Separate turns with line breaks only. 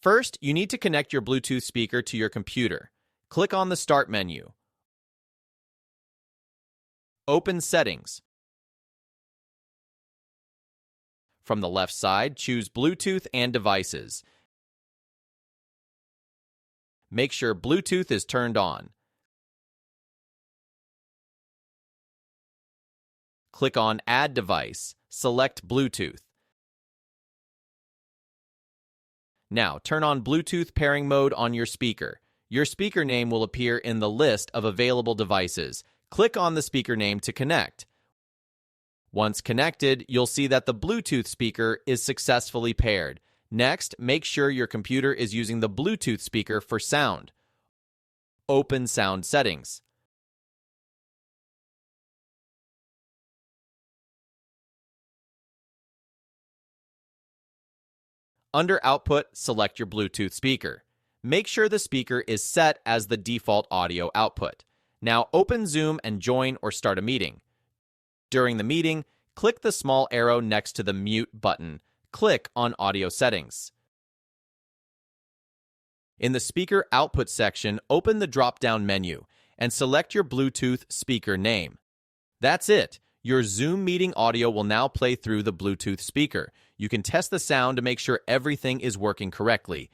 First, you need to connect your Bluetooth speaker to your computer. Click on the Start menu. Open Settings. From the left side, choose Bluetooth and Devices. Make sure Bluetooth is turned on. Click on Add Device. Select Bluetooth. Now, turn on Bluetooth pairing mode on your speaker. Your speaker name will appear in the list of available devices. Click on the speaker name to connect. Once connected, you'll see that the Bluetooth speaker is successfully paired. Next, make sure your computer is using the Bluetooth speaker for sound. Open Sound Settings. Under Output, select your Bluetooth speaker. Make sure the speaker is set as the default audio output. Now open Zoom and join or start a meeting. During the meeting, click the small arrow next to the Mute button. Click on Audio Settings. In the Speaker Output section, open the drop-down menu and select your Bluetooth speaker name. That's it. Your Zoom meeting audio will now play through the Bluetooth speaker. You can test the sound to make sure everything is working correctly.